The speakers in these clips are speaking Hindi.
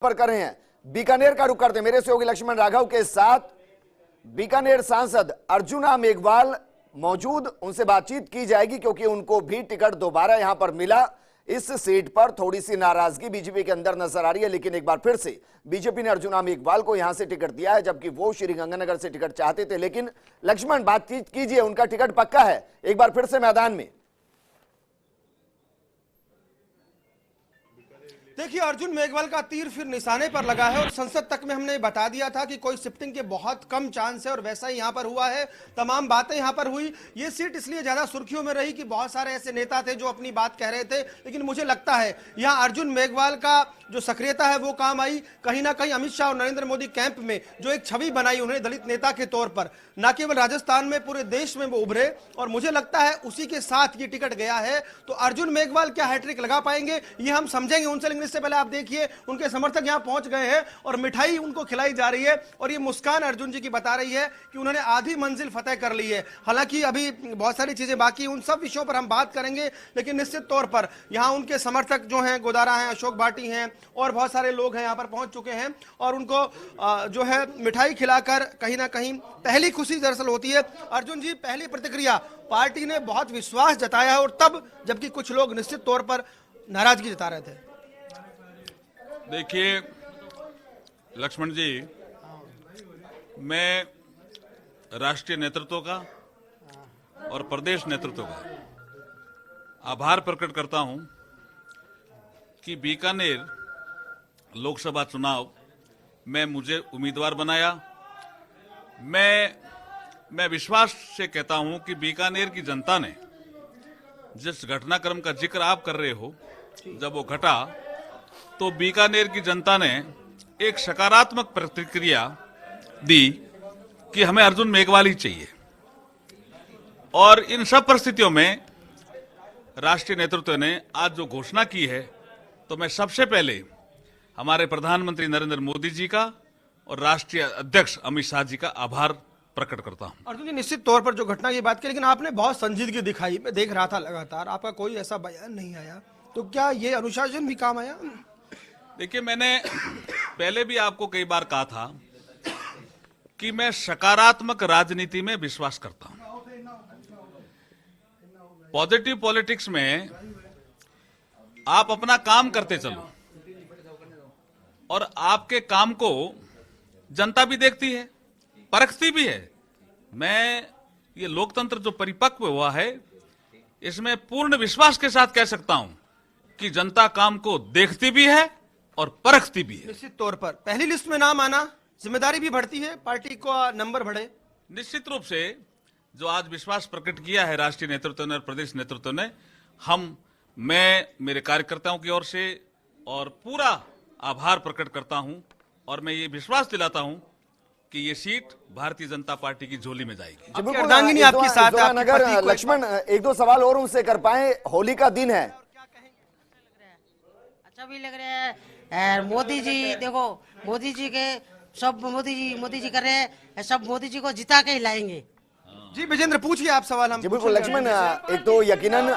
पर कर रहे हैं। बीकानेर का रुख करते मेरे सहयोगी लक्ष्मण राघव के साथ बीकानेर सांसद अर्जुना मेघवाल मौजूद, उनसे बातचीत की जाएगी क्योंकि उनको भी टिकट दोबारा यहां पर मिला। इस सीट पर थोड़ी सी नाराजगी बीजेपी के अंदर नजर आ रही है, लेकिन एक बार फिर से बीजेपी ने अर्जुना मेघवाल को यहां से टिकट दिया है, जबकि वो श्रीगंगानगर से टिकट चाहते थे। लेकिन लक्ष्मण, बातचीत कीजिए, उनका टिकट पक्का है एक बार फिर से मैदान में? देखिए, अर्जुन मेघवाल का तीर फिर निशाने पर लगा है और संसद तक में हमने बता दिया था कि कोई शिफ्टिंग के बहुत कम चांस है और वैसा ही यहां पर हुआ है। तमाम बातें यहां पर हुई। ये सीट इसलिए ज्यादा सुर्खियों में रही कि बहुत सारे ऐसे नेता थे जो अपनी बात कह रहे थे, लेकिन मुझे लगता है यहां अर्जुन मेघवाल का जो सक्रियता है वो काम आई। कहीं ना कहीं अमित शाह और नरेंद्र मोदी कैंप में जो एक छवि बनाई उन्हें दलित नेता के तौर पर, न केवल राजस्थान में पूरे देश में वो उभरे और मुझे लगता है उसी के साथ ये टिकट गया है। तो अर्जुन मेघवाल क्या हैट्रिक लगा पाएंगे ये हम समझेंगे उनसे, लेकिन इससे पहले आप देखिए उनके समर्थक यहां पहुंच गए हैं और मिठाई उनको खिलाई जा रही है और ये मुस्कान अर्जुन जी की बता रही है कि उन्होंने आधी मंजिल फतेह कर ली है। हालांकि अभी बहुत सारी चीजें बाकी, उन सब विषयों पर हम बात करेंगे, लेकिन निश्चित तौर पर यहां उनके समर्थक जो हैं, गोदारा हैं, अशोक भाटी हैं और बहुत सारे लोग हैं यहां पर पहुंच चुके हैं और उनको जो है मिठाई खिलाकर कहीं ना कहीं पहली खुशी दरअसल होती है। अर्जुन जी, पहली प्रतिक्रिया, पार्टी ने बहुत विश्वास जताया है और तब जबकि कुछ लोग निश्चित तौर पर नाराजगी जता रहे थे। देखिए लक्ष्मण जी, मैं राष्ट्रीय नेतृत्व का और प्रदेश नेतृत्व का आभार प्रकट करता हूं कि बीकानेर लोकसभा चुनाव में मुझे उम्मीदवार बनाया। मैं विश्वास से कहता हूं कि बीकानेर की जनता ने जिस घटनाक्रम का जिक्र आप कर रहे हो, जब वो घटा तो बीकानेर की जनता ने एक सकारात्मक प्रतिक्रिया दी कि हमें अर्जुन मेघवाल ही चाहिए। और इन सब परिस्थितियों में राष्ट्रीय नेतृत्व ने आज जो घोषणा की है, तो मैं सबसे पहले हमारे प्रधानमंत्री नरेंद्र मोदी जी का और राष्ट्रीय अध्यक्ष अमित शाह जी का आभार प्रकट करता हूं। अर्जुन जी, निश्चित तौर पर जो घटना की बात की, लेकिन आपने बहुत संजीदगी दिखाई। मैं देख रहा था लगातार आपका कोई ऐसा बयान नहीं आया, तो क्या ये अनुशासन भी काम आया? देखिए, मैंने पहले भी आपको कई बार कहा था कि मैं सकारात्मक राजनीति में विश्वास करता हूं। पॉजिटिव पॉलिटिक्स में आप अपना काम करते चलो और आपके काम को जनता भी देखती है, परखती भी है। मैं ये लोकतंत्र जो परिपक्व हुआ है, इसमें पूर्ण विश्वास के साथ कह सकता हूं कि जनता काम को देखती भी है और परखती भी है। निश्चित तौर पर पहली लिस्ट में नाम आना, जिम्मेदारी भी बढ़ती है, पार्टी का नंबर बढ़े। निश्चित रूप से जो आज विश्वास प्रकट किया है राष्ट्रीय नेतृत्व ने और प्रदेश नेतृत्व ने, मैं मेरे कार्यकर्ताओं की ओर से और पूरा आभार प्रकट करता हूं और मैं ये विश्वास दिलाता हूं कि ये सीट भारतीय जनता पार्टी की झोली में जाएगी। अर्धांगिनी आपके साथ है, नगर लक्ष्मण, एक दो सवाल और उनसे कर पाए। होली का दिन है, अच्छा भी लग रहा है। मोदी जी देखो, मोदी जी के सब मोदी जी कर रहे हैं, सब मोदी जी को जिता के ही लाएंगे। जी विजेंद्र, पूछिए आप सवाल। हम जी बिल्कुल लक्ष्मण, एक तो यकीनन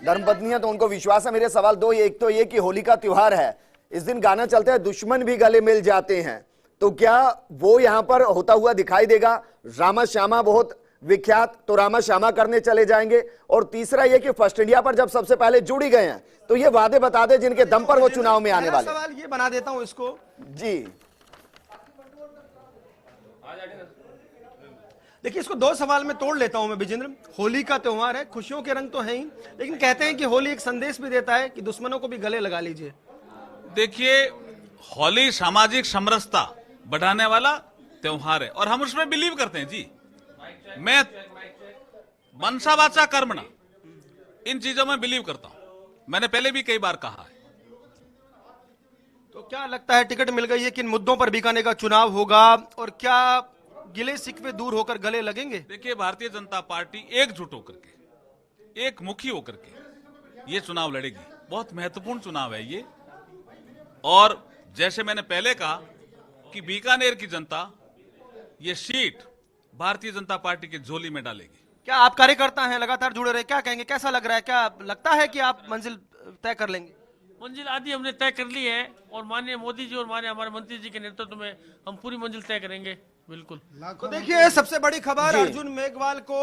धर्मपत्नियां तो उनको विश्वास है। मेरे सवाल दो, एक तो ये कि होली का त्योहार है, इस दिन गाना चलता है दुश्मन भी गले मिल जाते हैं, तो क्या वो यहां पर होता हुआ दिखाई देगा? रामा श्यामा बहुत विख्यात, तो रामा श्यामा करने चले जाएंगे? और तीसरा ये कि फर्स्ट इंडिया पर जब सबसे पहले जुड़ी गए हैं, तो ये वादे बता दे जिनके दम पर वो चुनाव में आने वाले। सवाल ये बना देता हूं इसको जी। देखिए, इसको दो सवाल में तोड़ लेता हूं मैं विजेंद्र। होली का त्योहार है, खुशियों के रंग तो है ही, लेकिन कहते हैं कि होली एक संदेश भी देता है कि दुश्मनों को भी गले लगा लीजिए। देखिए, होली सामाजिक समरसता बढ़ाने वाला त्योहार है और हम उसमें बिलीव करते हैं जी। मैं मनसा वाचा कर्मणा, इन चीजों में बिलीव करता हूं। मैंने पहले भी कई बार कहा है। तो क्या लगता है, टिकट मिल गई है, किन मुद्दों पर बीकानेर का चुनाव होगा और क्या गिले शिकवे दूर होकर गले लगेंगे? देखिए, भारतीय जनता पार्टी एकजुट होकर के, एक मुखी होकर के ये चुनाव लड़ेगी। बहुत महत्वपूर्ण चुनाव है ये, और जैसे मैंने पहले कहा कि बीकानेर की जनता ये सीट भारतीय जनता पार्टी की झोली में डालेगी। क्या आप कार्यकर्ता हैं, लगातार जुड़े रहे, क्या कहेंगे, कैसा लग रहा है? क्या लगता है कि आप मंजिल तय कर लेंगे? मंजिल आदि हमने तय कर ली है और माननीय मोदी जी और माननीय हमारे मंत्री जी के नेतृत्व में हम पूरी मंजिल तय करेंगे। बिल्कुल। तो देखिए सबसे बड़ी खबर, अर्जुन मेघवाल को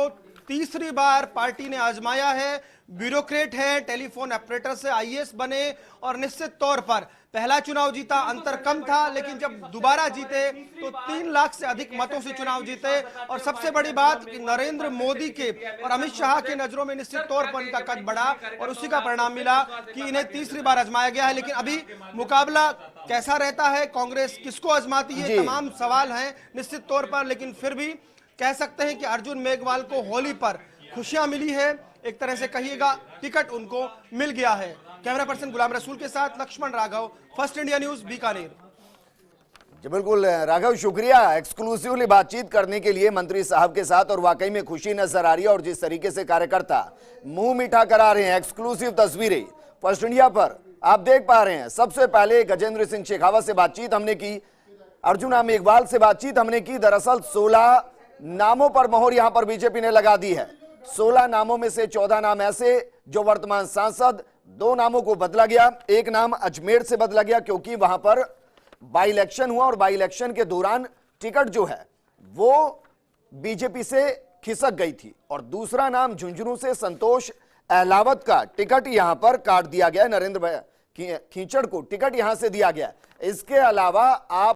तीसरी बार पार्टी ने आजमाया है। ब्यूरोक्रेट है, टेलीफोन ऑपरेटर से आईएएस बने और निश्चित तौर पर पहला चुनाव जीता, अंतर कम था, लेकिन जब दोबारा जीते तो 3 लाख से अधिक मतों से चुनाव जीते। और सबसे बड़ी बात कि नरेंद्र मोदी के और अमित शाह के नजरों में निश्चित तौर पर इनका कद बढ़ा और उसी का परिणाम मिला कि इन्हें तीसरी बार आजमाया गया है। लेकिन अभी मुकाबला कैसा रहता है, कांग्रेस किसको आजमाती है, तमाम सवाल हैं निश्चित तौर पर। लेकिन फिर भी कह सकते हैं कि अर्जुन मेघवाल को होली पर खुशियां मिली है, एक तरह से कहिएगा टिकट उनको मिल गया है। कैमरा पर्सन गुलाम रसूल के साथ Laxman Raghav, First India News, Bikaner. जी बिल्कुल राघव, शुक्रिया एक्सक्लूसिवली बातचीत करने के लिए मंत्री साहब के साथ। और वाकई में खुशी नजर आ रही है और जिस तरीके से कार्यकर्ता मुंह मीठा करा रहे हैं, एक्सक्लूसिव तस्वीरें फर्स्ट इंडिया पर आप देख पा रहे हैं। सबसे पहले गजेंद्र सिंह शेखावत से बातचीत हमने की, अर्जुना मेघवाल से बातचीत हमने की। दरअसल 16 नामों पर मोहर यहां पर बीजेपी ने लगा दी है। 16 नामों में से 14 नाम ऐसे जो वर्तमान सांसद, 2 नामों को बदला गया। एक नाम अजमेर से बदला गया क्योंकि वहां पर बाई इलेक्शन हुआ और बाई इलेक्शन के दौरान टिकट जो है वो बीजेपी से खिसक गई थी। और दूसरा नाम झुंझुनू से संतोष अहलावत का टिकट यहां पर काट दिया गया। नरेंद्र खींचड़ को टिकट यहां से दिया गया। इसके अलावा आप